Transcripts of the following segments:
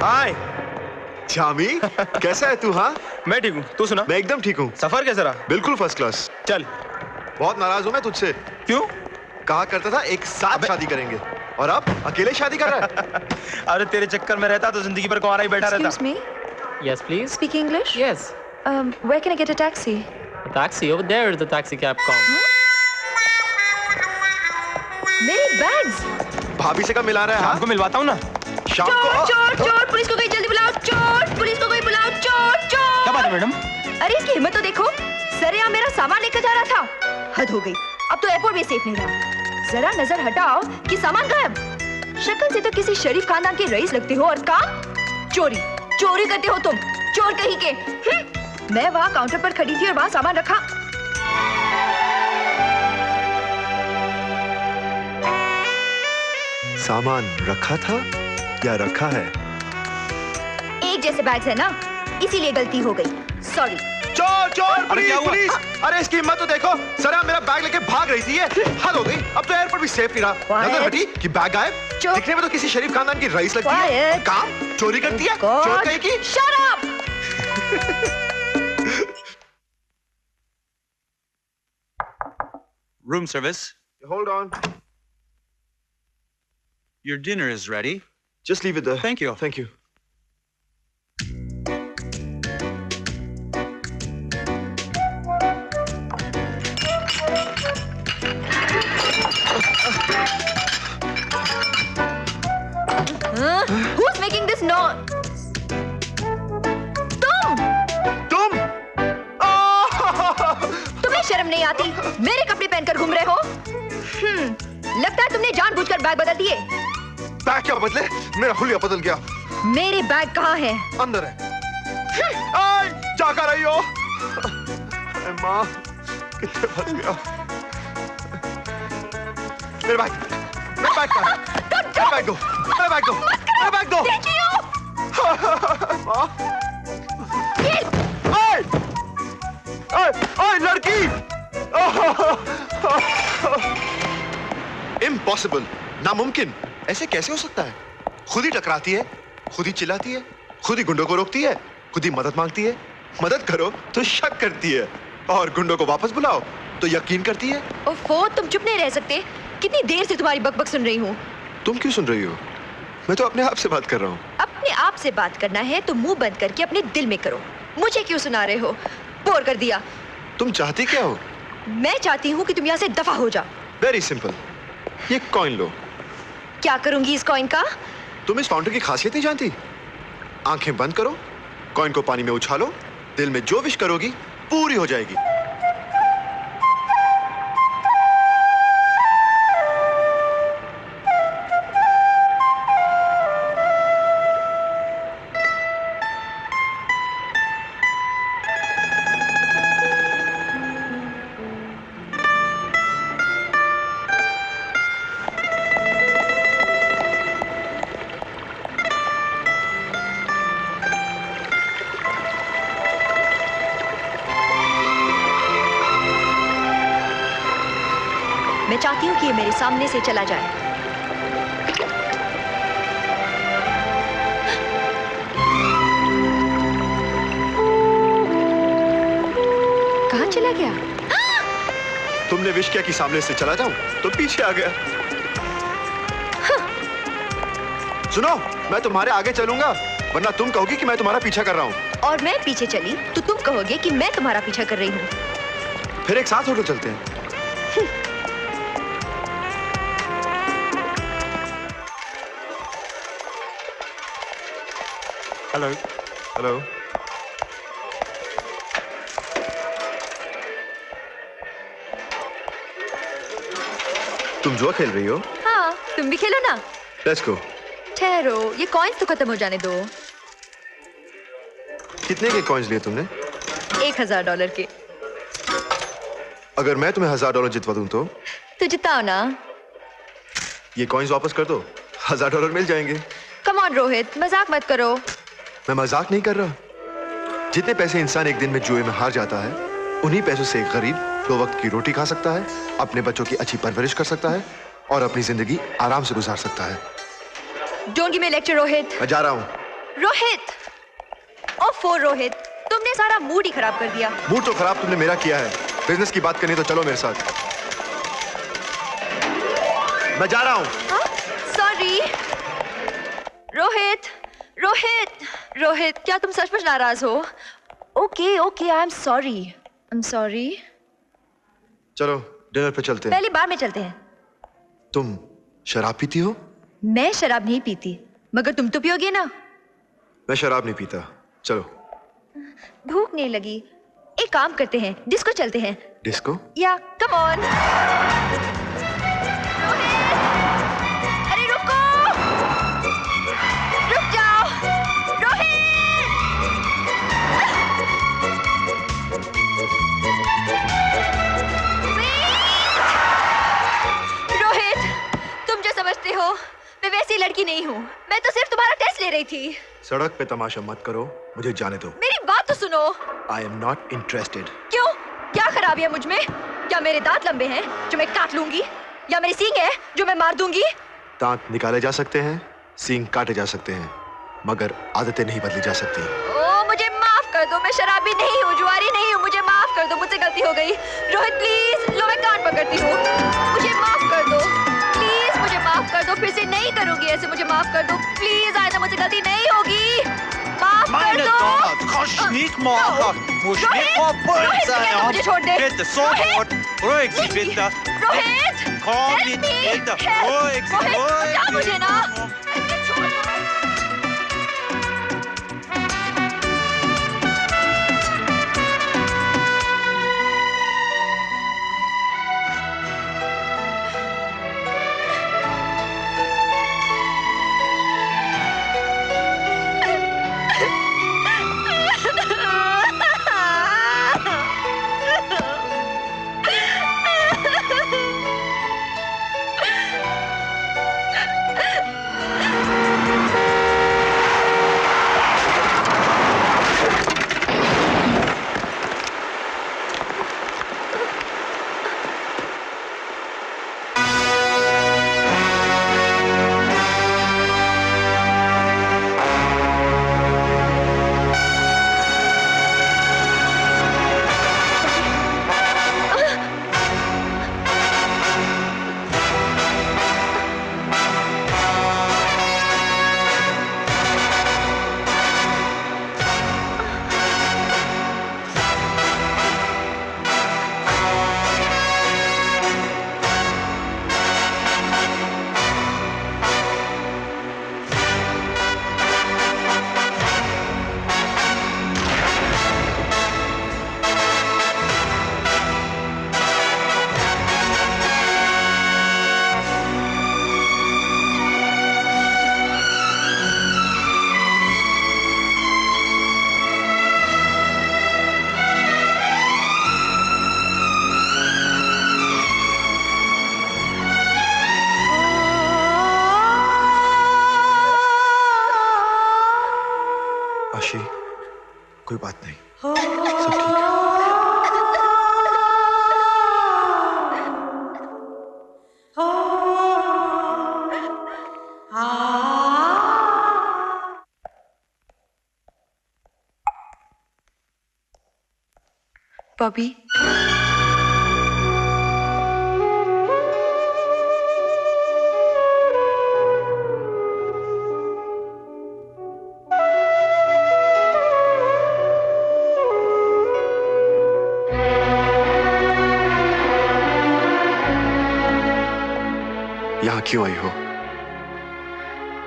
हाय जामी, कैसा है तू? हाँ मैं ठीक हूँ, तू सुना? मैं एकदम ठीक हूँ। सफर कैसा रहा? बिल्कुल फर्स्ट क्लास। चल। बहुत नाराज हूँ मैं तुझसे। क्यों? कहा करता था एक साथ शादी करेंगे और अब अकेले शादी कर रहा है। अरे तेरे चक्कर में रहता तो जिंदगी भर कुंवारा ही बैठा रहता। Excuse me. Yes, please. Speak English? Yes. Where can I get a taxi? Taxi over there is the taxi cab com. मेरे bags. भाभी से कब मिला रहा है? आपको मिलवाता हूँ ना। शाम चोर, को। चोर, चोर, पुलिस को कोई जल्दी बुलाओ, चोर, पुलिस को कोई बुलाओ, चोर, चोर। क्या बात है मैडम? अरे इसकी हिम्मत तो देखो, सरेआम मेरा सामान लेकर जा रहा था। हद हो गई, अब तो एयरपोर्ट भी सेफ नहीं रहा। जरा नजर हटाओ कि सामान गायब। शक्ल से तो किसी शरीफ खानदान के रईस लगते हो और काम चोरी, चोरी करते हो तुम, चोर कहीं के। मैं वहाँ काउंटर पर खड़ी थी और वहाँ सामान रखा। सामान रखा था या रखा है? एक जैसे बैग्स है ना, इसीलिए गलती हो गई। सॉरी। चोर चोर अरे क्या पुलिस हुआ? पुलिस! अरे इसकी हिम्मत तो देखो, सरा मेरा बैग लेके भाग रही थी। हद हो गई, अब तो एयरपोर्ट भी सेफ नहीं रहा। नजर हटी कि बैग गायब। चुप। दिखने में तो किसी शरीफ खानदान की रईस लगती है। Quiet. काम चोरी करती है, God. चोर कहीं की। Shut up! Room service. Hold on. Your dinner is ready. Just leave it there. Thank you. Thank you. Who's making this noise? तुम तुम्हें शर्म नहीं आती? मेरे कपड़े पहनकर घूम रहे हो? लगता है तुमने जानबूझकर बैग बदल दिए। बैग क्या बदले? मेरा हुलिया बदल गया। मेरे बैग कहाँ है? अंदर है। आय, क्या कर रही हो? अरे माँ, कितने फंस गया। मेरे बैग कहाँ है? मेरा बैग दो, मेरा बैग दो, मेरा बैग दो। माँ, आय, आय, आय, लड़की। इम्पॉसिबल, नामुमकिन। ऐसे कैसे हो सकता है? खुद ही टकराती है, खुद ही चिल्लाती है, खुद ही गुंडों को रोकती है, खुद ही मदद मांगती है। मदद करो तो शक करती है और गुंडों को वापस बुलाओ तो यकीन करती है। ओफो, तुम चुप नहीं रह सकते? कितनी देर से तुम्हारी बकबक सुन रही हूँ। तुम क्यों सुन रही हो? मैं तो अपने आप से बात कर रहा हूँ। अपने आप से बात करना है तो मुंह बंद करके अपने दिल में करो। मुझे क्यों सुना रहे हो? बोर कर दिया। तुम चाहती क्या हो? मैं चाहती हूँ कि तुम यहाँ से दफा हो जाओ। वेरी सिंपल, ये कॉइन लो। क्या करूंगी इस कॉइन का? तुम इस फाउंटेन की खासियत नहीं जानती? आंखें बंद करो, कॉइन को पानी में उछालो, दिल में जो विश करोगी पूरी हो जाएगी। मैं चाहती हूँ कि ये मेरे सामने से चला जाए। कहाँ चला गया? तुमने विश किया कि सामने से चला जाऊं, तो पीछे आ गया। सुनो, मैं तुम्हारे आगे चलूंगा, वरना तुम कहोगी कि मैं तुम्हारा पीछा कर रहा हूँ। और मैं पीछे चली तो तुम कहोगे कि मैं तुम्हारा पीछा कर रही हूँ। फिर एक साथ होटल चलते हैं। हेलो। हेलो। तुम जुआ खेल रही हो? हाँ, तुम भी खेलो ना। Let's go. ठहरो, ये कॉइन्स तो खत्म हो जाने दो। कितने के कॉइन्स लिए तुमने? $1000 के। अगर मैं तुम्हें $1000 जितवा दूं तो? तो जिताओ ना। ये कॉइन्स वापस कर दो, $1000 मिल जाएंगे। कम ऑन रोहित, मजाक मत करो। मैं मजाक नहीं कर रहा। जितने पैसे इंसान एक दिन में जुए में हार जाता है, उन्हीं पैसों से एक गरीब 2 वक्त की रोटी खा सकता है, अपने बच्चों की अच्छी परवरिश कर सकता है और अपनी जिंदगी आराम से गुजार सकता है। Don't give me lecture Rohit. मैं जा रहा हूँ। रोहित, ओफो रोहित, तुमने सारा मूड ही खराब कर दिया। मूड तो खराब तुमने मेरा किया है। बिजनेस की बात करनी तो चलो मेरे साथ। मैं जा रहा हूँ। सॉरी रोहित, रोहित, रोहित, क्या तुम सचमुच नाराज हो? Okay okay, I am sorry. चलो डिनर पे चलते हैं। पहले बार में चलते हैं। तुम शराब पीती हो? मैं शराब नहीं पीती, मगर तुम तो पियोगे ना। मैं शराब नहीं पीता। चलो। भूख नहीं लगी, एक काम करते हैं, डिस्को चलते हैं। डिस्को? या कम ऑन। अरे रुको, रुक जाओ रोहित, तुम जो समझते हो मैं वैसी लड़की नहीं हूँ। मैं तो सिर्फ तुम्हारा टेस्ट ले रही थी। सड़क पे तमाशा मत करो, मुझे जाने दो। मेरी बात तो सुनो। I am not interested. क्यों? क्या खराबी है मुझ में? क्या मेरे दांत लंबे हैं जो मैं काट लूंगी, या मेरे सींग है जो मैं मार दूंगी? दांत निकाले जा सकते हैं, सींग काटे जा सकते हैं, मगर आदतें नहीं बदली जा सकती। ओ मुझे माफ कर दो, मैं शराबी नहीं हूँ, जुआरी नहीं हूँ, मुझे माफ कर दो, मुझसे गलती हो गई। रोहित प्लीज, लो मैं कान पकड़ती हूँ, मुझे माफ कर दो प्लीज, मुझे माफ कर दो, फिर से नहीं करूंगी ऐसे, मुझे माफ कर दो प्लीज, आइंदा मुझसे गलती नहीं होगी, माफ कर Meine दो। Damen, kannst nicht machen. Musst nicht kaputt sein. मुझे छोड़ दे। Bitte, sofort. Ruhig Sie bitte. Rohit, Komm help nicht, me, bitte. help. Ruhig Sie, Rohit, ruhig बचा मुझे ना। Sie. छोड़ दो। आशी, कोई बात नहीं, सब ठीक है। बॉबी, यहाँ क्यों आई हो?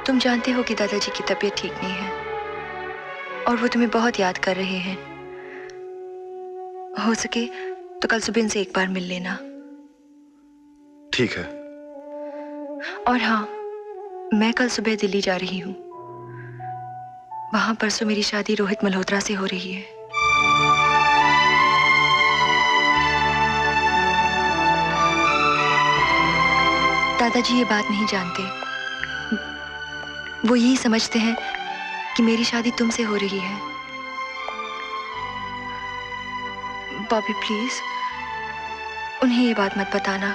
तुम जानते हो कि दादाजी की तबीयत ठीक नहीं है और वो तुम्हें बहुत याद कर रहे हैं। हो सके तो कल सुबह इनसे एक बार मिल लेना। ठीक है। और हाँ, मैं कल सुबह दिल्ली जा रही हूँ। वहां परसों मेरी शादी रोहित मल्होत्रा से हो रही है। दादाजी ये बात नहीं जानते। वो यही समझते हैं कि मेरी शादी तुमसे हो रही है। बॉबी प्लीज, उन्हें ये बात मत बताना।